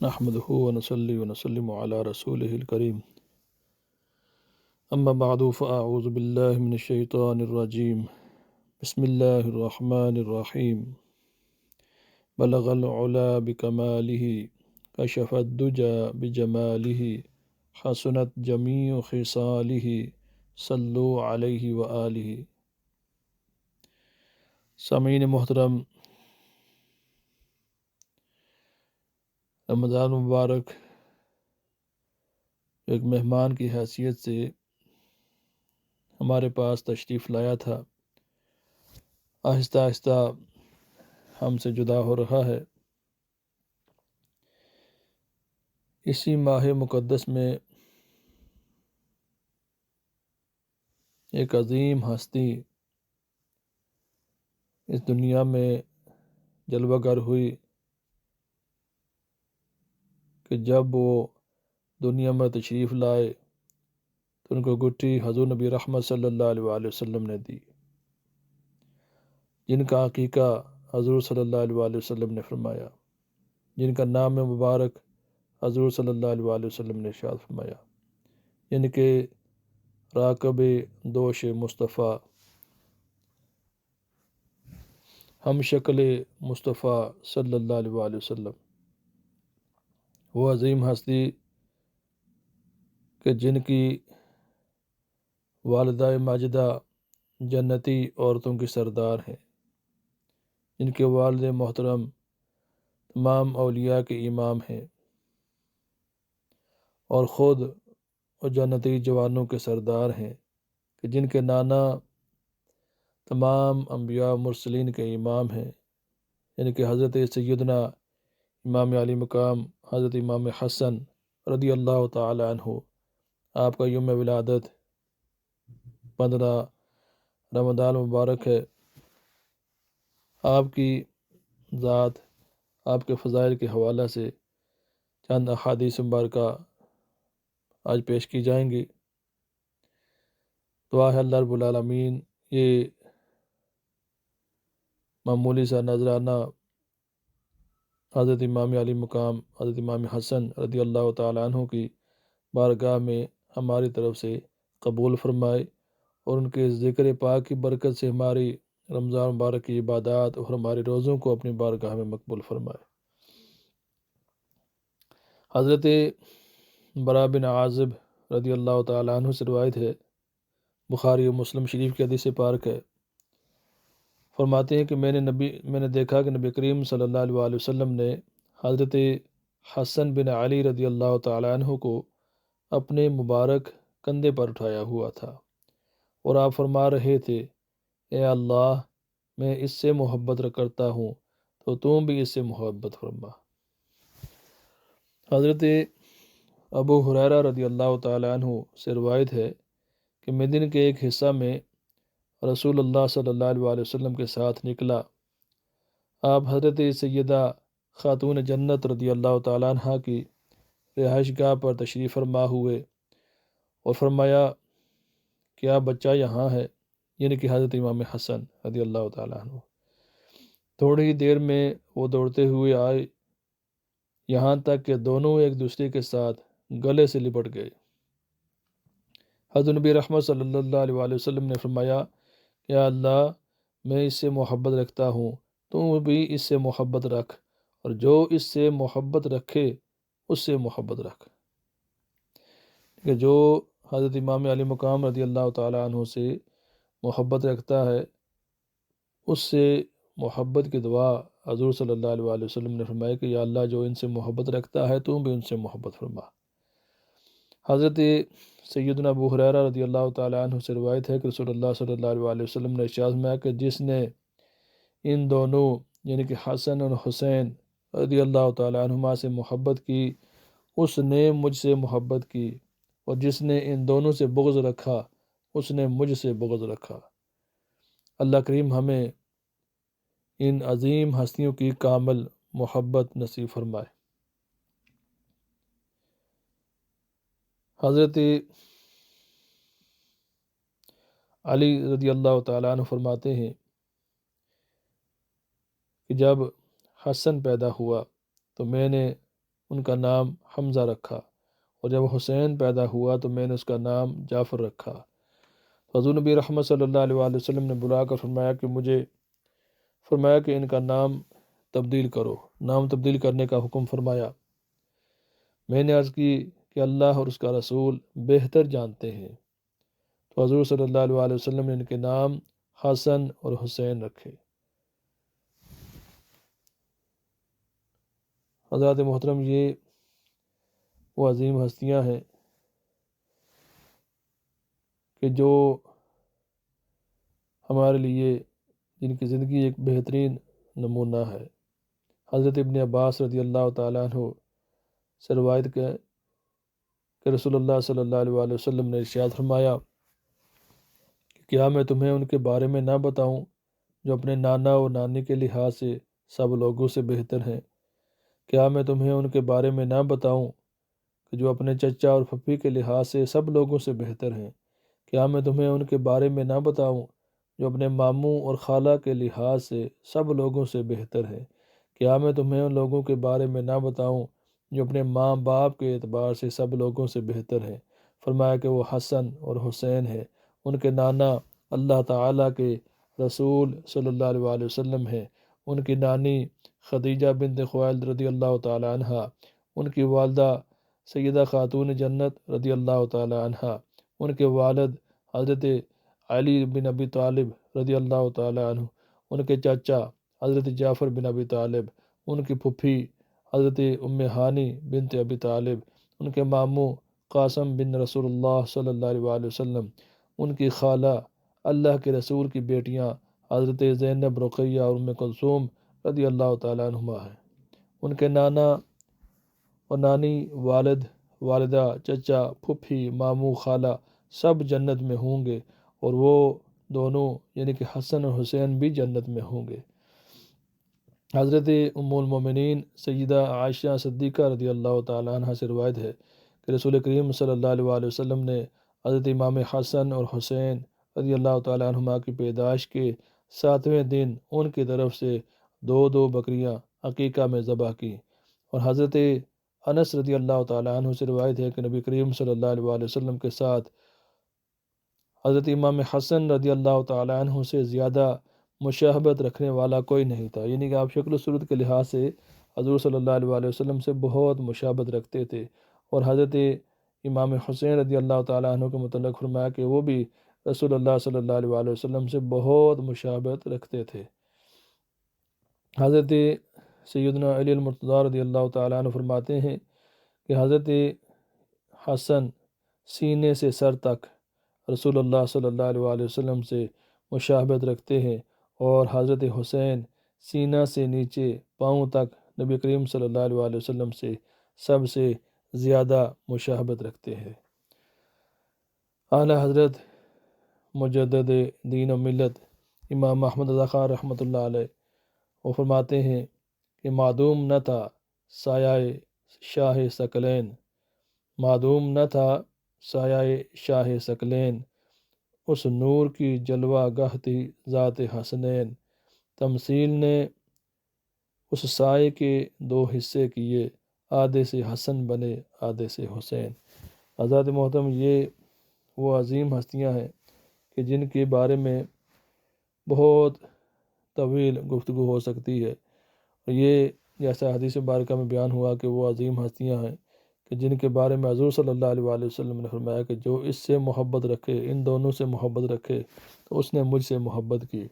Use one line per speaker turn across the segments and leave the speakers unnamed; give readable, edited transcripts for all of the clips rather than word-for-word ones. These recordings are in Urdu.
نحمده ونصلي ونسلم على رسوله الكريم أما بعد فأعوذ بالله من الشيطان الرجيم بسم الله الرحمن الرحيم بلغ العلا بكماله كشف الدجى بجماله حسنت جميع خصاله صلوا عليه وآله۔ سامعین محترم، رمضان مبارک ایک مہمان کی حیثیت سے ہمارے پاس تشریف لایا تھا، آہستہ آہستہ ہم سے جدا ہو رہا ہے۔ اسی ماہ مقدس میں ایک عظیم ہستی اس دنیا میں جلوہ گر ہوئی کہ جب وہ دنیا میں تشریف لائے تو ان کو گٹھی حضور نبی رحمت صلی اللہ علیہ وآلہ وسلم نے دی، جن کا عقیقہ حضور صلی اللہ علیہ وآلہ وسلم نے فرمایا، جن کا نام مبارک حضور صلی اللہ علیہ وآلہ وسلم نے ارشاد فرمایا، جن کے راکب دوش مصطفیٰ، ہم شکل مصطفیٰ صلی اللہ علیہ وآلہ وسلم، وہ عظیم ہستی کہ جن کی والدہ ماجدہ جنتی عورتوں کی سردار ہیں، جن کے والد محترم تمام اولیاء کے امام ہیں، اور خود وہ جنتی جوانوں کے سردار ہیں، کہ جن کے نانا تمام انبیاء مرسلین کے امام ہیں، یعنی کہ حضرت سیدنا امام علی مقام حضرت امام حسن رضی اللہ تعالی عنہ، آپ کا یوم ولادت 15 رمضان مبارک ہے۔ آپ کی ذات، آپ کے فضائل کے حوالہ سے چند احادیث مبارکہ آج پیش کی جائیں گی۔ دعا ہے اللہ رب العالمین یہ معمولی سا نذرانہ حضرت امام علی مقام حضرت امام حسن رضی اللہ تعالیٰ عنہ کی بارگاہ میں ہماری طرف سے قبول فرمائے، اور ان کے ذکر پاک کی برکت سے ہماری رمضان مبارک کی عبادات اور ہمارے روزوں کو اپنی بارگاہ میں مقبول فرمائے۔ حضرت برا بن عازب رضی اللہ تعالیٰ عنہ سے روایت ہے، بخاری و مسلم شریف کی حدیث پاک ہے، فرماتے ہیں کہ میں نے دیکھا کہ نبی کریم صلی اللہ علیہ وآلہ وسلم نے حضرت حسن بن علی رضی اللہ تعالیٰ عنہ کو اپنے مبارک کندھے پر اٹھایا ہوا تھا، اور آپ فرما رہے تھے، اے اللہ، میں اس سے محبت کرتا ہوں تو تم بھی اس سے محبت فرما۔ حضرت ابو ہریرہ رضی اللہ تعالیٰ عنہ سے روایت ہے کہ میں دن کے ایک حصہ میں رسول اللہ صلی اللہ علیہ وآلہ وسلم کے ساتھ نکلا۔ آپ حضرت سیدہ خاتون جنت رضی اللہ تعالیٰ عنہ کی رہائش گاہ پر تشریف فرما ہوئے اور فرمایا، کیا بچہ یہاں ہے؟ یعنی کہ حضرت امام حسن رضی اللہ تعالیٰ عنہ۔ تھوڑی ہی دیر میں وہ دوڑتے ہوئے آئے، یہاں تک کہ دونوں ایک دوسرے کے ساتھ گلے سے لپٹ گئے۔ حضرت نبی رحمت صلی اللہ علیہ وآلہ وسلم نے فرمایا، یا اللہ، میں اس سے محبت رکھتا ہوں، تو بھی اس سے محبت رکھ، اور جو اس سے محبت رکھے اس سے محبت رکھ۔ کہ جو حضرت امام علی مقام رضی اللہ تعالیٰ عنہ سے محبت رکھتا ہے، اس سے محبت کی دعا حضور صلی اللہ علیہ وآلہ وسلم نے فرمایا کہ یا اللہ، جو ان سے محبت رکھتا ہے تو بھی ان سے محبت فرما۔ حضرت سیدنا ابو ہریرہ رضی اللہ تعالیٰ عنہ سے روایت ہے کہ رسول اللہ صلی اللہ علیہ وآلہ وسلم نے ارشاد فرمایا کہ جس نے ان دونوں یعنی کہ حسن اور حسین رضی اللہ تعالیٰ عنہما سے محبت کی، اس نے مجھ سے محبت کی، اور جس نے ان دونوں سے بغض رکھا اس نے مجھ سے بغض رکھا۔ اللہ کریم ہمیں ان عظیم ہستیوں کی کامل محبت نصیب فرمائے۔ حضرت علی رضی اللہ تعالیٰ عنہ فرماتے ہیں کہ جب حسن پیدا ہوا تو میں نے ان کا نام حمزہ رکھا، اور جب حسین پیدا ہوا تو میں نے اس کا نام جعفر رکھا۔ حضور نبی رحمت صلی اللہ علیہ وآلہ وسلم نے بلا کر فرمایا کہ ان کا نام تبدیل کرو، نام تبدیل کرنے کا حکم فرمایا۔ میں نے عرض کی کہ اللہ اور اس کا رسول بہتر جانتے ہیں، تو حضور صلی اللہ علیہ وآلہ وسلم نے ان کے نام حسن اور حسین رکھے۔ حضرات محترم، یہ وہ عظیم ہستیاں ہیں کہ جو ہمارے لیے جن کی زندگی ایک بہترین نمونہ ہے۔ حضرت ابن عباس رضی اللہ تعالیٰ عنہ سے روایت کہ رسول اللہ صلی اللہ علیہ وآلہ وسلم نے ارشاد فرمایا کہ کیا میں تمہیں ان کے بارے میں نہ بتاؤں جو اپنے نانا اور نانی کے لحاظ سے سب لوگوں سے بہتر ہیں؟ کیا میں تمہیں ان کے بارے میں نہ بتاؤں کہ جو اپنے چچا اور پھپھی کے لحاظ سے سب لوگوں سے بہتر ہیں؟ کیا میں تمہیں ان کے بارے میں نہ بتاؤں جو اپنے ماموں اور خالہ کے لحاظ سے سب لوگوں سے بہتر ہیں؟ کیا میں تمہیں ان لوگوں کے بارے میں نہ بتاؤں جو اپنے ماں باپ کے اعتبار سے سب لوگوں سے بہتر ہیں؟ فرمایا کہ وہ حسن اور حسین ہیں، ان کے نانا اللہ تعالیٰ کے رسول صلی اللہ علیہ وآلہ وسلم ہیں، ان کی نانی خدیجہ بنت خویلد رضی اللہ تعالی عنہ، ان کی والدہ سیدہ خاتون جنت رضی اللہ تعالی عنہ، ان کے والد حضرت علی بن ابی طالب رضی اللہ تعالی عنہ، ان کے چچا حضرت جعفر بن ابی طالب، ان کی پھپھی حضرت ام ہانی بنت ابی طالب، ان کے ماموں قاسم بن رسول اللہ صلی اللہ علیہ وآلہ وسلم، ان کی خالہ اللہ کے رسول کی بیٹیاں حضرت زینب، رقیہ اور ام کلثوم رضی اللہ تعالیٰ عنہما ہیں، ان کے نانا اور نانی، والد، والدہ، چچا، پھپھی، ماموں، خالہ سب جنت میں ہوں گے، اور وہ دونوں یعنی کہ حسن اور حسین بھی جنت میں ہوں گے۔ حضرت ام المومنین سیدہ عائشہ صدیقہ رضی اللہ تعالیٰ عنہ سے روایت ہے کہ رسول کریم صلی اللہ علیہ وآلہ وسلم نے حضرت امام حسن اور حسین رضی اللہ تعالیٰ عنہما کی پیدائش کے 7ویں دن ان کی طرف سے 2 بکریاں عقیقہ میں ذبح کی، اور حضرت انس رضی اللہ تعالیٰ عنہ سے روایت ہے کہ نبی کریم صلی اللہ علیہ وآلہ وسلم کے ساتھ حضرت امام حسن رضی اللہ تعالیٰ عنہ سے زیادہ مشابہت رکھنے والا کوئی نہیں تھا، یعنی کہ آپ شکل و صورت کے لحاظ سے حضور صلی اللہ علیہ وآلہ وسلم سے بہت مشابہت رکھتے تھے، اور حضرت امام حسین رضی اللہ تعالیٰ عنہ کے متعلق فرمایا کہ وہ بھی رسول اللہ صلی اللہ علیہ وآلہ وسلم سے بہت مشابہت رکھتے تھے۔ حضرت سیدنا علی المرتضیٰ رضی اللہ تعالیٰ عنہ فرماتے ہیں کہ حضرت حسن سینے سے سر تک رسول اللہ صلی اللہ علیہ وآلہ وسلم سے مشابہت رکھتے ہیں، اور حضرت حسین سینہ سے نیچے پاؤں تک نبی کریم صلی اللہ علیہ وآلہ وسلم سے سب سے زیادہ مشابہت رکھتے ہیں۔ اعلیٰ حضرت مجدد دین و ملت امام احمد رضا خان رحمۃ اللہ علیہ وہ فرماتے ہیں کہ معدوم نہ تھا سایہ شاہ ثقلین، معدوم نہ تھا سایہ شاہ ثقلین، اس نور کی جلوہ گاہ تھی ذات حسنین، تمثیل نے اس سائے کے 2 حصے کیے، آدھے سے حسن بنے آدھے سے حسین۔ حضرات محترم، یہ وہ عظیم ہستیاں ہیں کہ جن کے بارے میں بہت طویل گفتگو ہو سکتی ہے، اور یہ جیسا حدیث مبارکہ میں بیان ہوا کہ وہ عظیم ہستیاں ہیں کہ جن کے بارے میں حضور صلی اللہ علیہ وآلہ وسلم نے فرمایا کہ جو اس سے محبت رکھے، ان دونوں سے محبت رکھے، تو اس نے مجھ سے محبت کی۔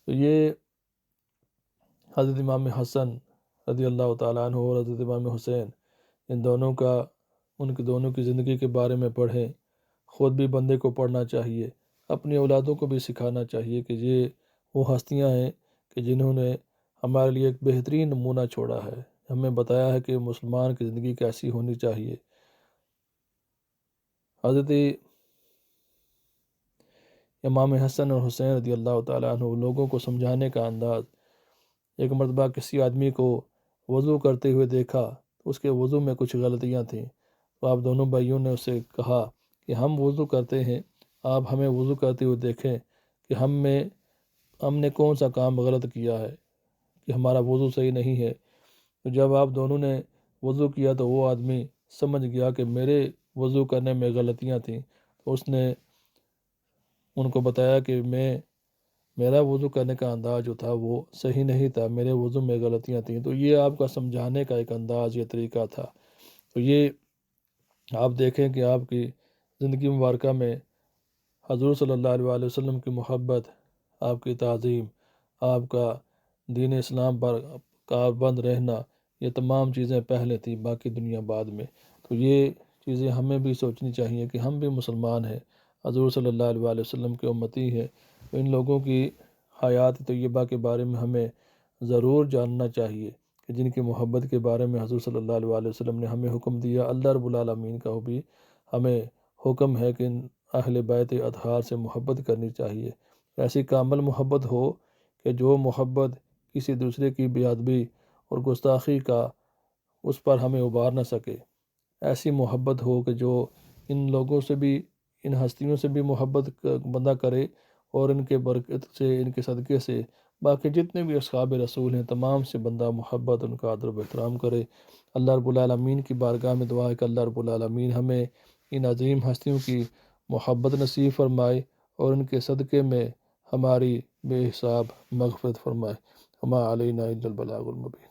تو یہ حضرت امام حسن رضی اللہ تعالیٰ عنہ اور حضرت امام حسین، ان دونوں کی زندگی کے بارے میں پڑھیں، خود بھی بندے کو پڑھنا چاہیے، اپنی اولادوں کو بھی سکھانا چاہیے کہ یہ وہ ہستیاں ہیں کہ جنہوں نے ہمارے لیے ایک بہترین نمونہ چھوڑا ہے، ہمیں بتایا ہے کہ مسلمان کی زندگی کیسی ہونی چاہیے۔ حضرت امام حسن اور حسین رضی اللہ تعالیٰ عنہ لوگوں کو سمجھانے کا انداز، ایک مرتبہ کسی آدمی کو وضو کرتے ہوئے دیکھا تو اس کے وضو میں کچھ غلطیاں تھیں، تو آپ دونوں بھائیوں نے اسے کہا کہ ہم وضو کرتے ہیں، آپ ہمیں وضو کرتے ہوئے دیکھیں کہ ہم نے کون سا کام غلط کیا ہے کہ ہمارا وضو صحیح نہیں ہے۔ تو جب آپ دونوں نے وضو کیا تو وہ آدمی سمجھ گیا کہ میرے وضو کرنے میں غلطیاں تھیں، تو اس نے ان کو بتایا کہ میرا وضو کرنے کا انداز جو تھا وہ صحیح نہیں تھا، میرے وضو میں غلطیاں تھیں۔ تو یہ آپ کا سمجھانے کا ایک انداز یا طریقہ تھا۔ تو یہ آپ دیکھیں کہ آپ کی زندگی مبارکہ میں حضور صلی اللہ علیہ وسلم کی محبت، آپ کی تعظیم، آپ کا دین اسلام پر کاربند رہنا، یہ تمام چیزیں پہلے تھیں، باقی دنیا بعد میں۔ تو یہ چیزیں ہمیں بھی سوچنی چاہیے کہ ہم بھی مسلمان ہیں، حضور صلی اللہ علیہ وسلم کے امتی ہیں۔ تو ان لوگوں کی حیات طیبہ کے بارے میں ہمیں ضرور جاننا چاہیے کہ جن کی محبت کے بارے میں حضور صلی اللہ علیہ وسلم نے ہمیں حکم دیا، اللہ رب العالمین کا بھی ہمیں حکم ہے کہ ان اہل بیت اطہار سے محبت کرنی چاہیے۔ ایسی کامل محبت ہو کہ جو محبت کسی دوسرے کی بے ادبی اور گستاخی کا اس پر ہمیں ابھار نہ سکے، ایسی محبت ہو کہ جو ان لوگوں سے بھی، ان ہستیوں سے بھی محبت بندہ کرے، اور ان کے برکت سے، ان کے صدقے سے باقی جتنے بھی اصحاب رسول ہیں تمام سے بندہ محبت، ان کا ادب و احترام کرے۔ اللہ رب العالمین کی بارگاہ میں دعا ہے کہ اللہ رب العالمین ہمیں ان عظیم ہستیوں کی محبت نصیب فرمائے اور ان کے صدقے میں ہماری بے حساب مغفرت فرمائے۔ وما علینا الا البلاغ المبین۔